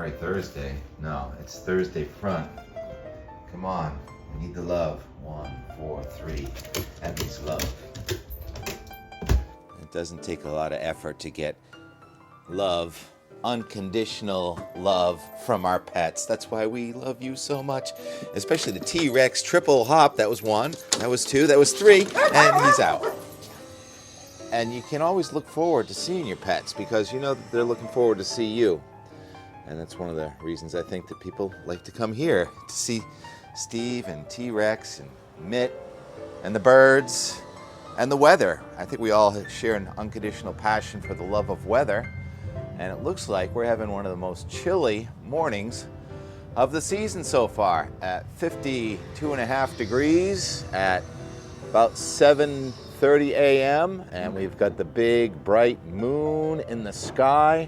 Sorry, Thursday. No, it's Thursday front. Come on, we need the love. 1, 4, 3. That means love. It doesn't take a lot of effort to get love, unconditional love from our pets. That's why we love you so much. Especially the T-Rex triple hop. That was 1, that was 2, that was 3, and he's out. And you can always look forward to seeing your pets because you know that they're looking forward to see you. And that's one of the reasons I think that people like to come here to see Steve and T-Rex and Mitt and the birds and the weather. I think we all share an unconditional passion for the love of weather. And it looks like we're having one of the most chilly mornings of the season so far at 52.5 degrees at about 7:30 a.m. and we've got the big bright moon in the sky.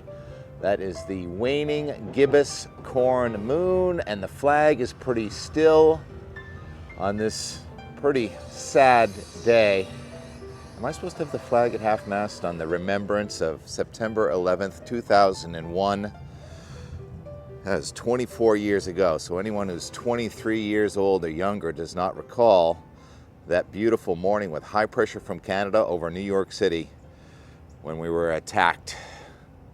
That is the waning gibbous corn moon, and the flag is pretty still on this pretty sad day. Am I supposed to have the flag at half-mast on the remembrance of September 11th, 2001? That was 24 years ago, so anyone who's 23 years old or younger does not recall that beautiful morning with high pressure from Canada over New York City when we were attacked,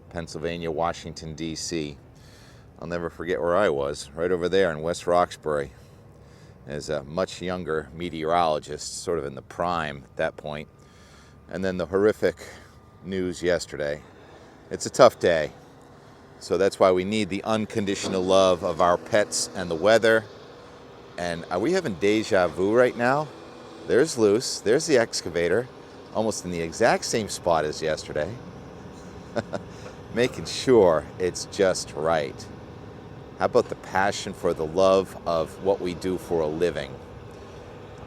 Pennsylvania, Washington, D.C. I'll never forget where I was, right over there in West Roxbury, as a much younger meteorologist, sort of in the prime at that point. And then the horrific news yesterday. It's a tough day, so that's why we need the unconditional love of our pets and the weather. And are we having deja vu right now? There's Luce, there's the excavator, almost in the exact same spot as yesterday. Making sure it's just right. How about the passion for the love of what we do for a living?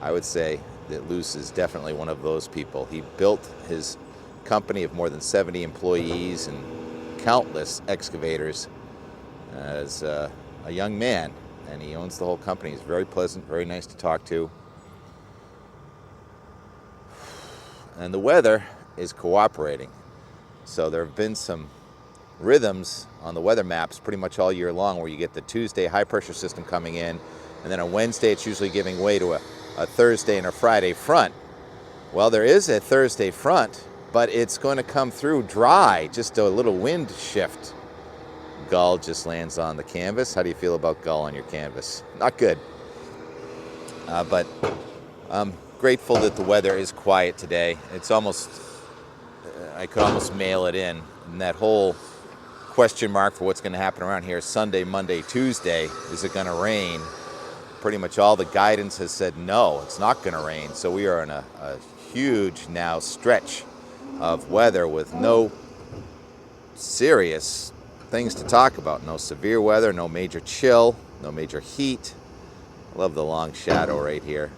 I would say that Luce is definitely one of those people. He built his company of more than 70 employees and countless excavators as a young man, and he owns the whole company. He's very pleasant, very nice to talk to. And the weather is cooperating. So there have been some rhythms on the weather maps pretty much all year long where you get the Tuesday high pressure system coming in, and then on Wednesday it's usually giving way to a Thursday and a Friday front. Well, there is a Thursday front, but it's going to come through dry, just a little wind shift. Gull just lands on the canvas. How do you feel about Gull on your canvas? Not good. But I'm grateful that the weather is quiet today. It's almost, I could almost mail it in. And that whole question mark for what's going to happen around here Sunday, Monday, Tuesday, is it going to rain? Pretty much all the guidance has said no, it's not going to rain. So we are in a huge now stretch of weather with no serious things to talk about. No severe weather, no major chill, no major heat. I love the long shadow right here.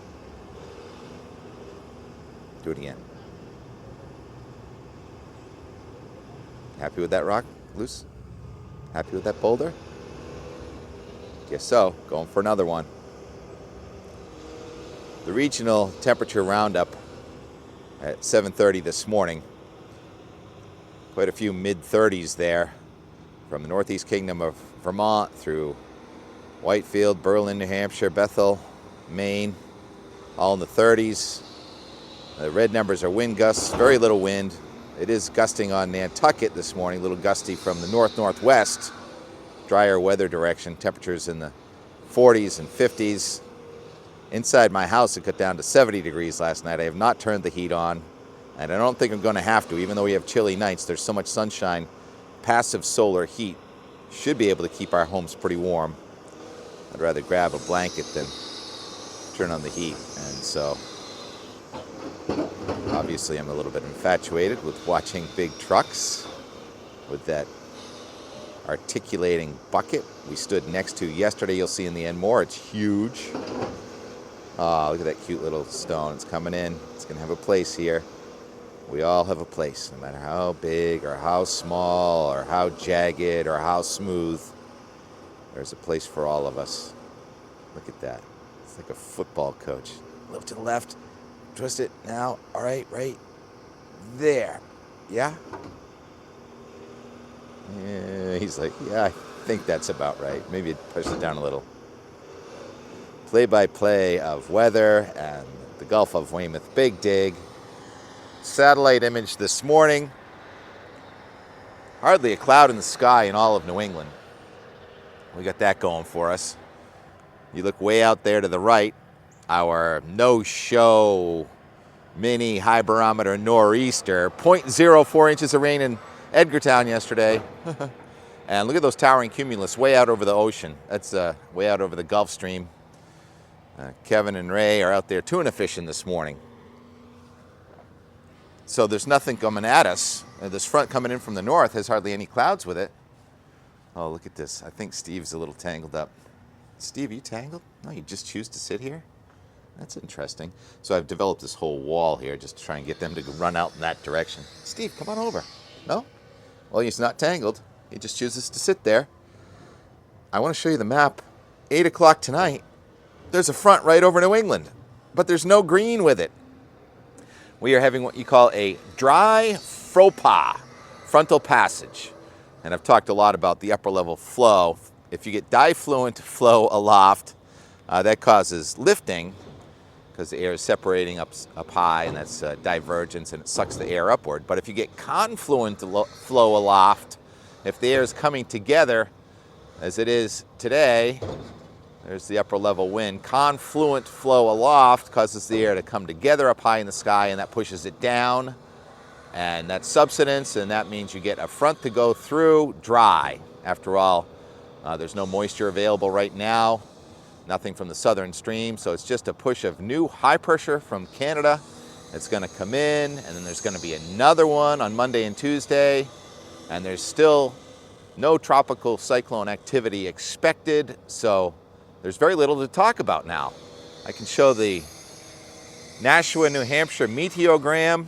Do it again. Happy with that rock, Luce? Happy with that boulder? Guess so. Going for another one. The regional temperature roundup at 7:30 this morning. Quite a few mid-30s there from the Northeast Kingdom of Vermont through Whitefield, Berlin, New Hampshire, Bethel, Maine, all in the 30s. The red numbers are wind gusts, very little wind. It is gusting on Nantucket this morning, a little gusty from the north-northwest, drier weather direction. Temperatures in the 40s and 50s. Inside my house, it got down to 70 degrees last night. I have not turned the heat on, and I don't think I'm going to have to, even though we have chilly nights. There's so much sunshine. Passive solar heat should be able to keep our homes pretty warm. I'd rather grab a blanket than turn on the heat, and so obviously I'm a little bit infatuated with watching big trucks with that articulating bucket we stood next to yesterday. You'll see in the end more. It's huge. Oh, look at that cute little stone. It's coming in. It's going to have a place here. We all have a place, no matter how big or how small or how jagged or how smooth. There's a place for all of us. Look at that. It's like a football coach. A little to the left. Twist it now. All right, right there. Yeah? Yeah, he's like, yeah, I think that's about right. Maybe push it down a little. Play-by-play of weather and the Gulf of Weymouth Big Dig. Satellite image this morning. Hardly a cloud in the sky in all of New England. We got that going for us. You look way out there to the right, our no-show mini high barometer nor'easter, 0.04 inches of rain in Edgartown yesterday. And look at those towering cumulus way out over the ocean. That's way out over the Gulf Stream. Kevin and Ray are out there tuna fishing this morning. So there's nothing coming at us. This front coming in from the north has hardly any clouds with it. Oh, look at this. I think Steve's a little tangled up. Steve, are you tangled? No, you just choose to sit here? That's interesting. So I've developed this whole wall here just to try and get them to run out in that direction. Steve, come on over. No? Well, he's not tangled. He just chooses to sit there. I want to show you the map. 8 o'clock tonight. There's a front right over New England, but there's no green with it. We are having what you call a dry faux frontal passage. And I've talked a lot about the upper level flow. If you get difluent flow aloft, that causes lifting because the air is separating up high, and that's divergence, and it sucks the air upward. But if you get confluent flow aloft, if the air is coming together, as it is today, there's the upper level wind. Confluent flow aloft causes the air to come together up high in the sky, and that pushes it down. And that's subsidence, and that means you get a front to go through dry. After all, there's no moisture available right now, nothing from the southern stream, so it's just a push of new high pressure from Canada. It's going to come in, and then there's going to be another one on Monday and Tuesday, and there's still no tropical cyclone activity expected, so there's very little to talk about now. I can show the Nashua, New Hampshire meteogram,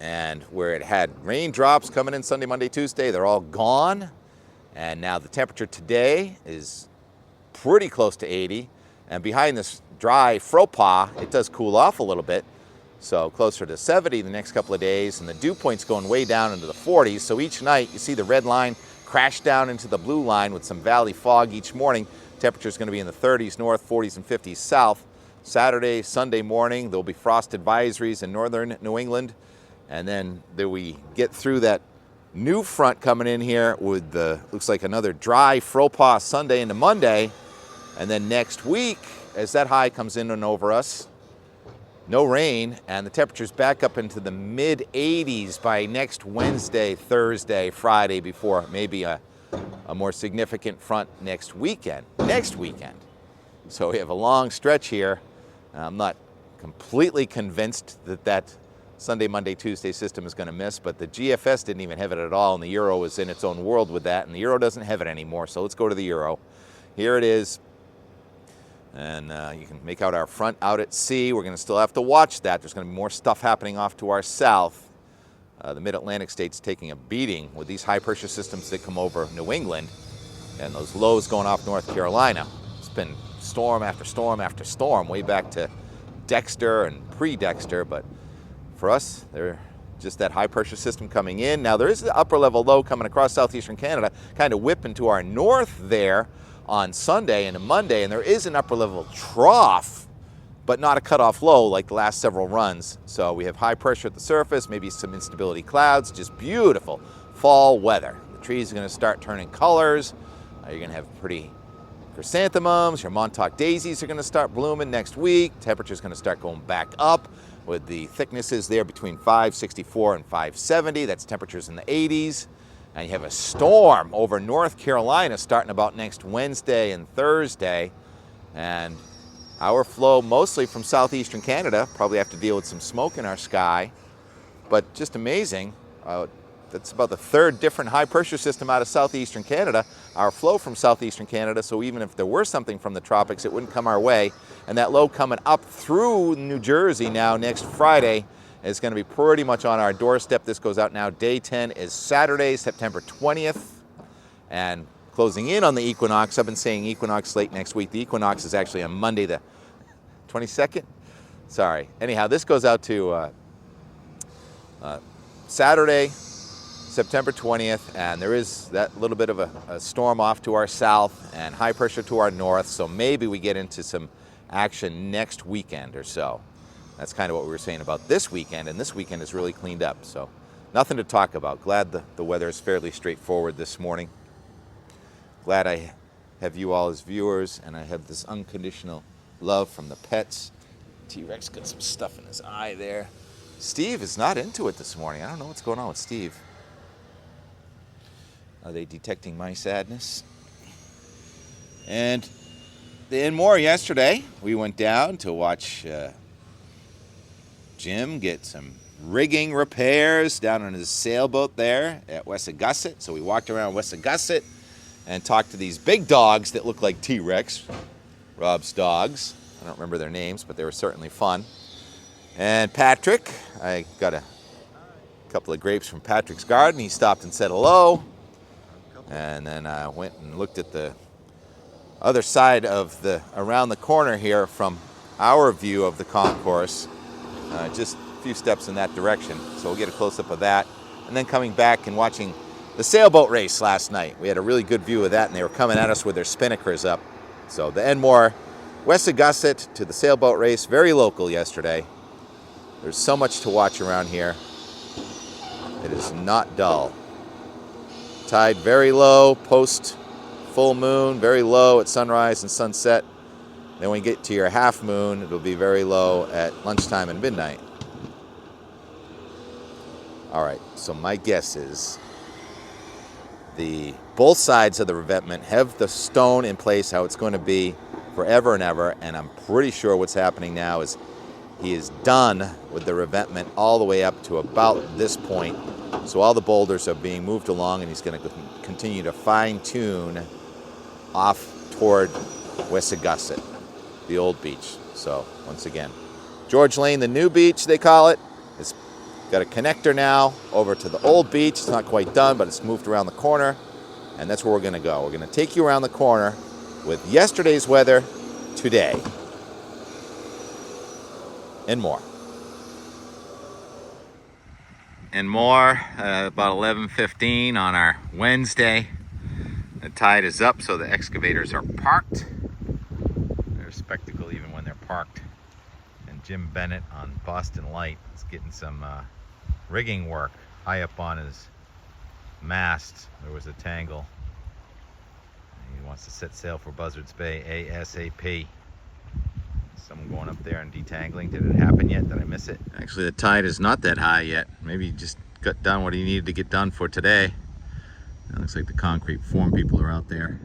and where it had raindrops coming in Sunday, Monday, Tuesday, they're all gone. And now the temperature today is pretty close to 80. And behind this dry faux pas, it does cool off a little bit. So closer to 70 the next couple of days. And the dew point's going way down into the 40s. So each night you see the red line crash down into the blue line with some valley fog each morning. Temperature's going to be in the 30s north, 40s and 50s south. Saturday, Sunday morning, there'll be frost advisories in northern New England. And then we get through that new front coming in here with looks like another dry faux pas Sunday into Monday. And then next week, as that high comes in and over us, no rain, and the temperature's back up into the mid 80s by next Wednesday, Thursday, Friday, before maybe a more significant front next weekend. So we have a long stretch here. I'm not completely convinced that Sunday, Monday, Tuesday system is going to miss, but the GFS didn't even have it at all, and the Euro is in its own world with that, and the Euro doesn't have it anymore, so let's go to the Euro. Here it is, and you can make out our front out at sea. We're going to still have to watch that. There's going to be more stuff happening off to our south. The mid-Atlantic states taking a beating with these high-pressure systems that come over New England, and those lows going off North Carolina. It's been storm after storm after storm, way back to Dexter and pre-Dexter, but for us, they're just that high-pressure system coming in. Now, there is the upper-level low coming across southeastern Canada, kind of whipping to our north there on Sunday and Monday, and there is an upper-level trough, but not a cutoff low like the last several runs. So we have high pressure at the surface, maybe some instability clouds, just beautiful fall weather. The trees are going to start turning colors. You're going to have pretty chrysanthemums. Your Montauk daisies are going to start blooming next week. Temperature's going to start going back up with the thicknesses there between 564 and 570. That's temperatures in the 80s. And you have a storm over North Carolina starting about next Wednesday and Thursday. And our flow mostly from southeastern Canada. Probably have to deal with some smoke in our sky. But just amazing. That's about the third different high pressure system out of southeastern Canada. Our flow from southeastern Canada, so even if there were something from the tropics, it wouldn't come our way. And that low coming up through New Jersey now next Friday is going to be pretty much on our doorstep. This goes out now. Day 10 is Saturday, September 20th. And closing in on the equinox. I've been saying equinox late next week. The equinox is actually on Monday the 22nd. Sorry. Anyhow, this goes out to Saturday, September 20th, and there is that little bit of a storm off to our south and high pressure to our north, so maybe we get into some action next weekend or so. That's kind of what we were saying about this weekend, and this weekend is really cleaned up, so nothing to talk about. Glad the weather is fairly straightforward this morning. Glad I have you all as viewers, and I have this unconditional love from the pets. T-Rex got some stuff in his eye there. Steve is not into it this morning. I don't know what's going on with Steve. Are they detecting my sadness? And more yesterday, we went down to watch Jim get some rigging repairs down on his sailboat there at Wessagusset. So we walked around Wessagusset and talked to these big dogs that look like T-Rex, Rob's dogs. I don't remember their names, but they were certainly fun. And Patrick, I got a couple of grapes from Patrick's garden. He stopped and said hello. And then I went and looked at the other side of around the corner here from our view of the concourse, just a few steps in that direction. So we'll get a close-up of that. And then coming back and watching the sailboat race last night. We had a really good view of that, and they were coming at us with their spinnakers up. So the Enmore, Wessagusset to the sailboat race, very local yesterday. There's so much to watch around here. It is not dull. Tide very low, post full moon, very low at sunrise and sunset. Then when you get to your half moon, it'll be very low at lunchtime and midnight. All right, so my guess is both sides of the revetment have the stone in place how it's going to be forever and ever, and I'm pretty sure what's happening now is he is done with the revetment all the way up to about this point. So all the boulders are being moved along, and he's going to continue to fine-tune off toward Wessagusset, the old beach. So once again, George Lane, the new beach they call it, it's got a connector now over to the old beach. It's not quite done, but it's moved around the corner, and that's where we're going to go. We're going to take you around the corner with yesterday's weather today and more. And more, about 11:15 on our Wednesday. The tide is up, so the excavators are parked. They're a spectacle even when they're parked. And Jim Bennett on Boston Light is getting some rigging work high up on his mast. There was a tangle. He wants to set sail for Buzzards Bay ASAP. Someone going up there and detangling. Did it happen yet? Did I miss it? Actually, the tide is not that high yet. Maybe he just got done what he needed to get done for today. It looks like the concrete form people are out there.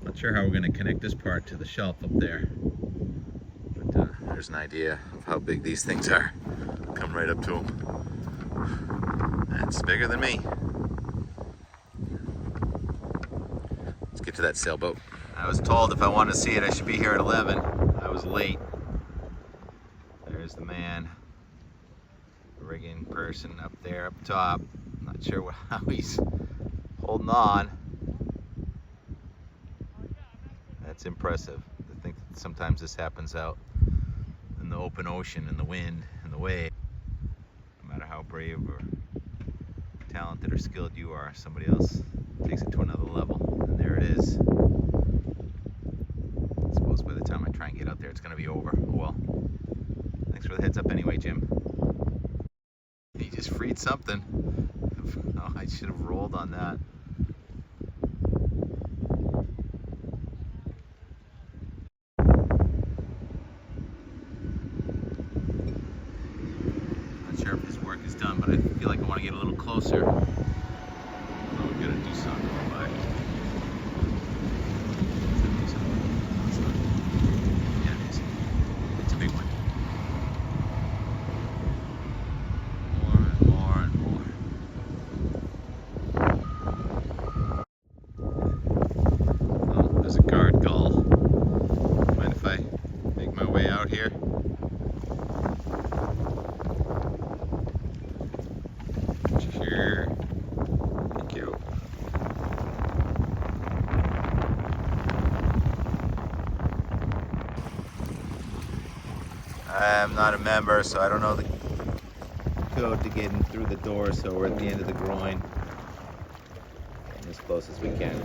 Not sure how we're going to connect this part to the shelf up there. But there's an idea of how big these things are. Come right up to them. That's bigger than me. Let's get to that sailboat. I was told if I wanted to see it, I should be here at 11. I was late. There's the man, the rigging person up there, up top. I'm not sure how he's holding on. That's impressive. I think that sometimes this happens out in the open ocean, in the wind, in the wave. No matter how brave or talented or skilled you are, somebody else takes it to another level. And there it is. I suppose by the time I try and get out there, it's going to be over. Oh well. Thanks for the heads up anyway, Jim. He just freed something. Oh, I should have rolled on that. Not sure if his work is done, but I feel like I want to get a little closer. Oh, we gotta do something. Bye. Yeah, it is. It's a big one. More and more. Oh, there's a guard gull. Mind if I make my way out here? Sure. Thank you. I'm not a member, so I don't know the code to get in through the door, so we're at the end of the groin. as close as we can.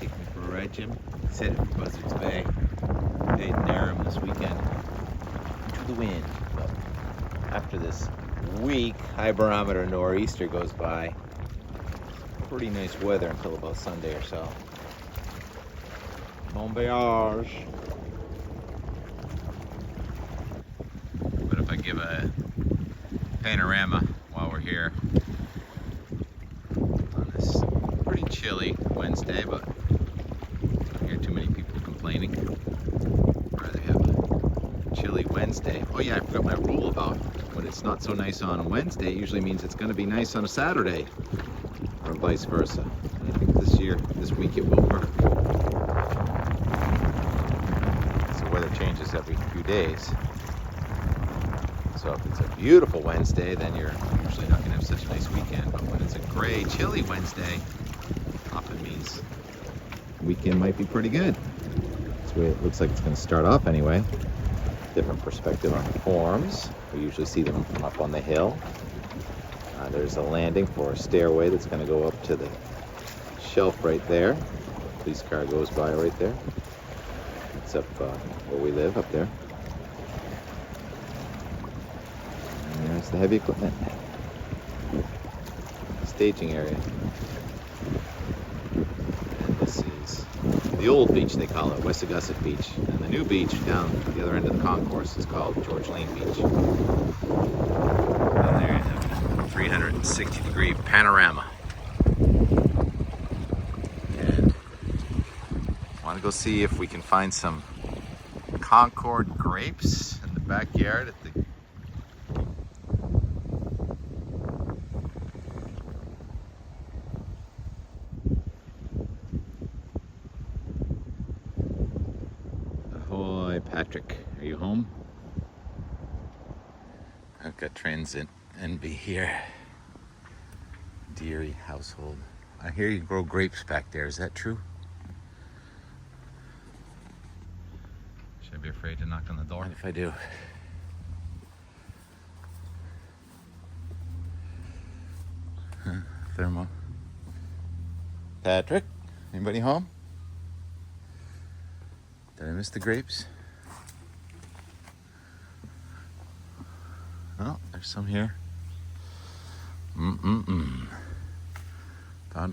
Take me for a ride, Jim. He's headed for Buzzards Bay. They narrow him this weekend into the wind. But after this weak high barometer nor'easter goes by, pretty nice weather until about Sunday or so. Bon voyage. But if I give a panorama while we're here on this pretty chilly Wednesday, but I don't hear too many people complaining. I'd rather have a chilly Wednesday. Oh yeah, I forgot my rule about when it's not so nice on a Wednesday, it usually means it's going to be nice on a Saturday, or vice versa. I think this week it will work. So weather changes every few days. So if it's a beautiful Wednesday, then you're usually not going to have such a nice weekend. But when it's a gray, chilly Wednesday, often means the weekend might be pretty good. That's the way it looks like it's going to start off anyway. Different perspective on the forms. We usually see them from up on the hill. There's a landing for a stairway that's going to go up to the shelf right there. Police car goes by right there. It's up where we live, up there. And there's the heavy equipment. Staging area. And this is the old beach, they call it, West Augusta Beach. And the new beach down the other end of the concourse is called George Lane Beach. And there you have a 360-degree panorama. And I want to go see if we can find some Concord grapes in the backyard at the Ahoy, Patrick. Are you home? I've got transit envy here. Deary household. I hear you grow grapes back there. Is that true? Should I be afraid to knock on the door? What if I do? Thermo. Patrick? Anybody home? Did I miss the grapes? Oh, there's some here. Found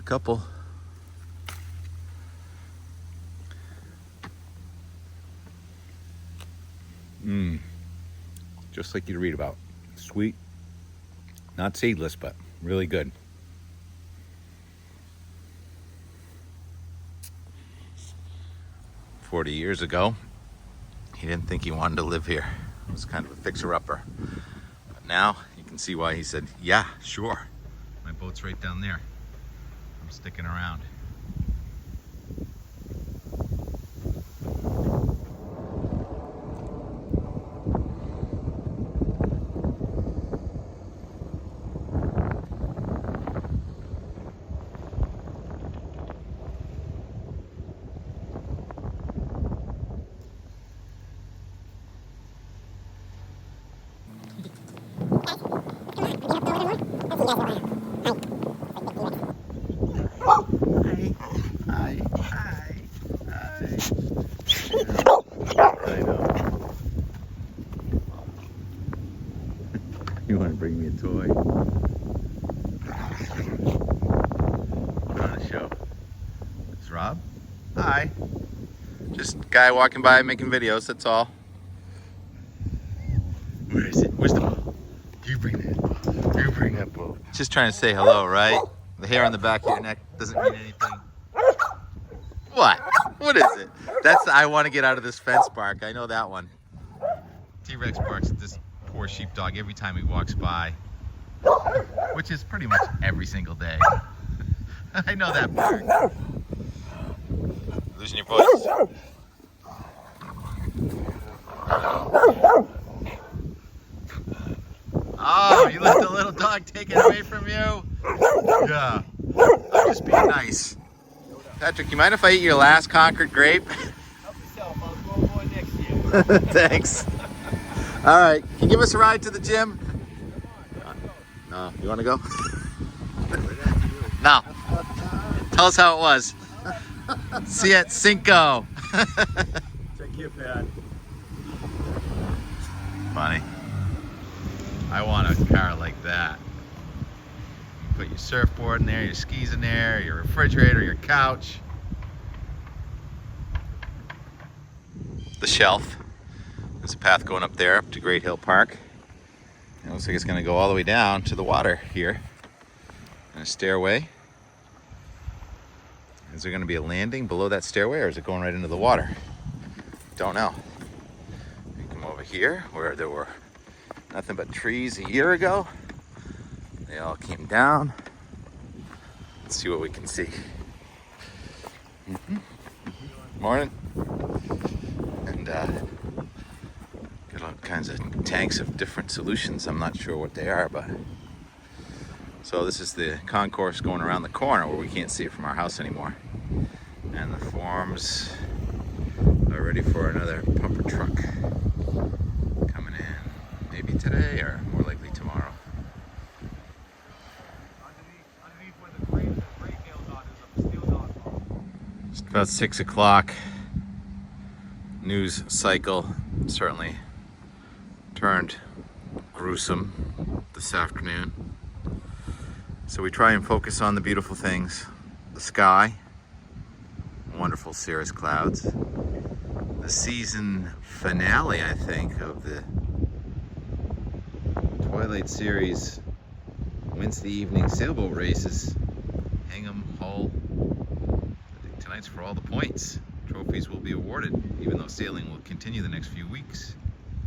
a couple. Just like you'd read about. Sweet. Not seedless, but really good. "40 years ago, he didn't think he wanted to live here. It was kind of a fixer-upper. But now you can see why he said, yeah, sure. My boat's right down there. I'm sticking around." Hi. I know. You want to bring me a toy? Put on a show. It's Rob. Hi. Just a guy walking by making videos, that's all. Where is it? Where's the ball? You bring that ball. Just trying to say hello, right? The hair on the back of your neck doesn't mean anything. What? What is it? That's the I want to get out of this fence bark. I know that one. T-Rex barks at this poor sheepdog every time he walks by, which is pretty much every single day. I know that bark. Losing your voice. Oh, you let the little dog take it away from you? Yeah. I'm just being nice. Patrick, you mind if I eat your last Concord grape? Help yourself, I'll grow more next year. Thanks. All right, can you give us a ride to the gym? No, you want to go? No. Tell us how it was. See you at Cinco. Check your pad. Funny. I want a car like that. You put your surfboard in there, your skis in there, your refrigerator, your couch. The shelf. There's a path going up there up to Great Hill Park. It looks like it's going to go all the way down to the water here. And a stairway. Is there going to be a landing below that stairway, or is it going right into the water? Don't know. You come over here where there were nothing but trees a year ago. They all came down. Let's see what we can see. Morning. And got all kinds of tanks of different solutions. I'm not sure what they are, but so this is the concourse going around the corner where we can't see it from our house anymore. And the forms are ready for another pumper truck coming in. Maybe today or more likely tomorrow. Underneath where the great nail dot is a steel dot. It's about 6 o'clock. News cycle certainly turned gruesome this afternoon. So we try and focus on the beautiful things. The sky, wonderful cirrus clouds. The season finale, I think, of the Twilight Series Wednesday evening sailboat races. Hingham, Hull. I think tonight's for all the points. Trophies will be awarded, even though sailing will continue the next few weeks.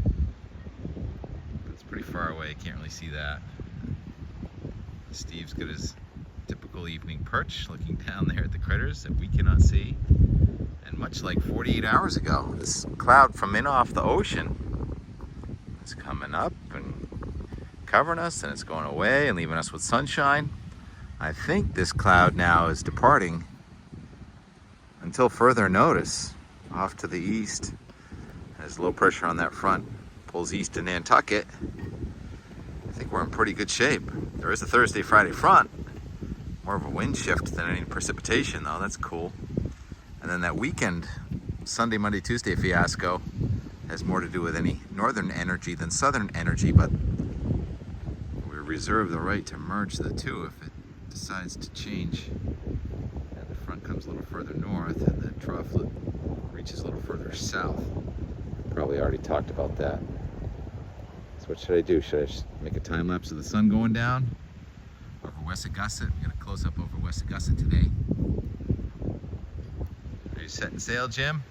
But it's pretty far away, can't really see that. Steve's got his typical evening perch looking down there at the critters that we cannot see. And much like 48 hours ago, this cloud from in off the ocean is coming up and covering us, and it's going away and leaving us with sunshine. I think this cloud now is departing until further notice off to the east. As low pressure on that front pulls east to Nantucket, I think we're in pretty good shape. There is a Thursday, Friday front. More of a wind shift than any precipitation, though. That's cool. And then that weekend, Sunday, Monday, Tuesday fiasco has more to do with any northern energy than southern energy, but we reserve the right to merge the two if it decides to change. And the front comes a little further north and the trough reaches a little further south. Probably already talked about that. So what should I do? Should I just make a time lapse of the sun going down over Wessagusset? We got a close up over Wessagusset today. Are you setting sail, Jim?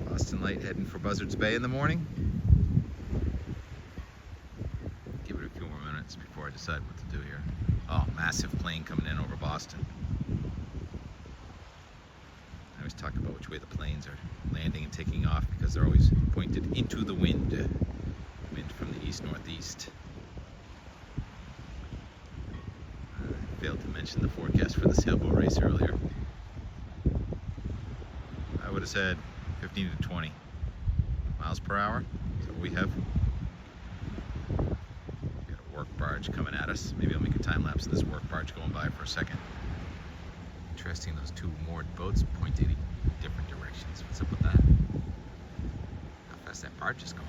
Boston Light heading for Buzzards Bay in the morning. Give it a few more minutes before I decide what to do here. Oh, massive plane coming in over Boston. I always talk about which way the planes are landing and taking off because they're always pointed into the wind. Wind from the east-northeast. I failed to mention the forecast for the sailboat race earlier. I would have said 15 to 20 miles per hour. Is that what we have? We got a work barge coming at us. Maybe I'll make a time lapse of this work barge going by for a second. Interesting, those two moored boats point in different directions. What's up with that? How fast that barge is going.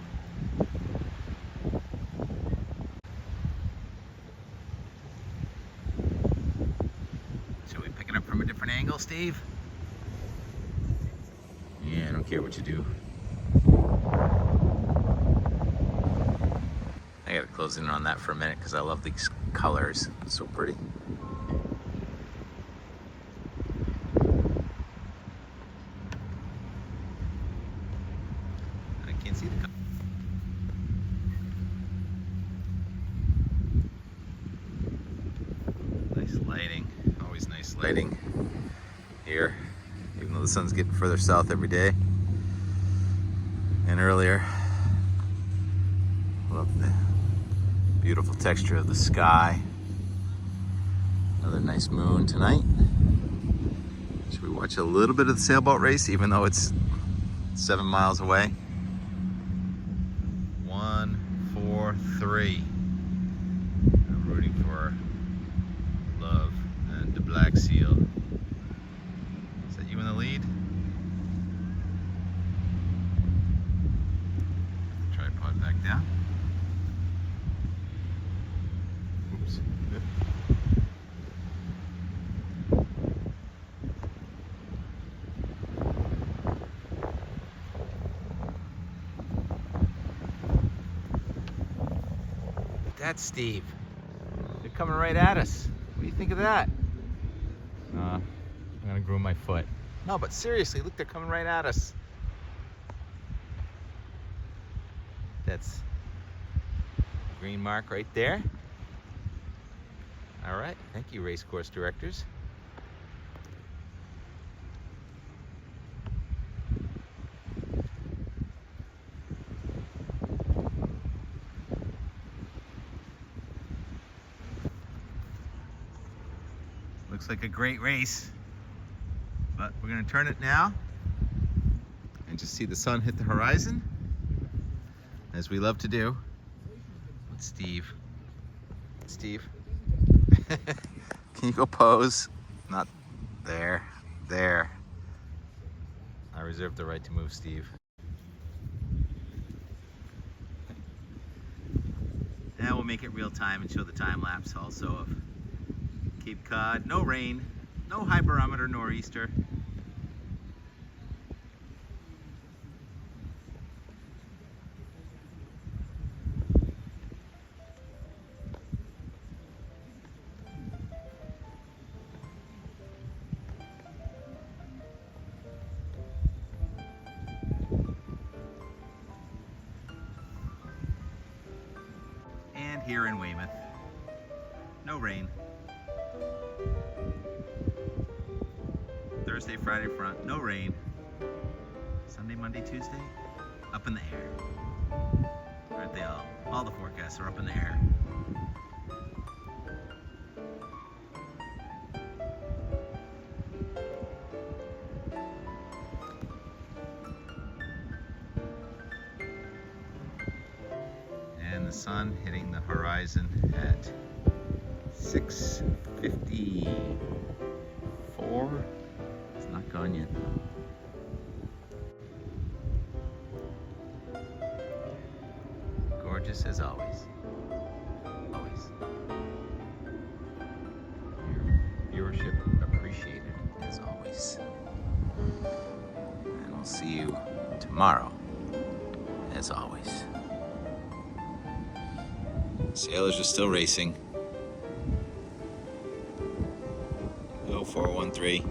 Should we pick it up from a different angle, Steve? Yeah, I don't care what you do. I gotta close in on that for a minute because I love these colors. It's so pretty. I can't see the color. Nice lighting. Always nice lighting here. Even though the sun's getting further south every day and earlier. Love the beautiful texture of the sky. Another nice moon tonight. Should we watch a little bit of the sailboat race, even though it's 7 miles away? 1, 4, 3. I'm rooting for Love and the Black Seal. Is that you in the lead? Tripod back down. Oops. That's Steve. They're coming right at us. What do you think of that? I'm gonna groom my foot. No, but seriously, look, they're coming right at us. That's green mark right there. All right, thank you, race course directors. Looks like a great race, but we're gonna turn it now and just see the sun hit the horizon, as we love to do. With Steve. Steve, can you go pose? Not there, there. I reserve the right to move, Steve. Now we'll make it real time and show the time lapse also of Cape Cod. No rain, no high barometer nor'easter. And here in Weymouth, no rain. Thursday, Friday front, no rain. Sunday, Monday, Tuesday, up in the air. Aren't they all? All the forecasts are up in the air. And the sun hitting the horizon at 6:54. It's not gone yet. Gorgeous as always. Always. Your viewership appreciated as always. And I'll see you tomorrow as always. Sailors are still racing. 0413.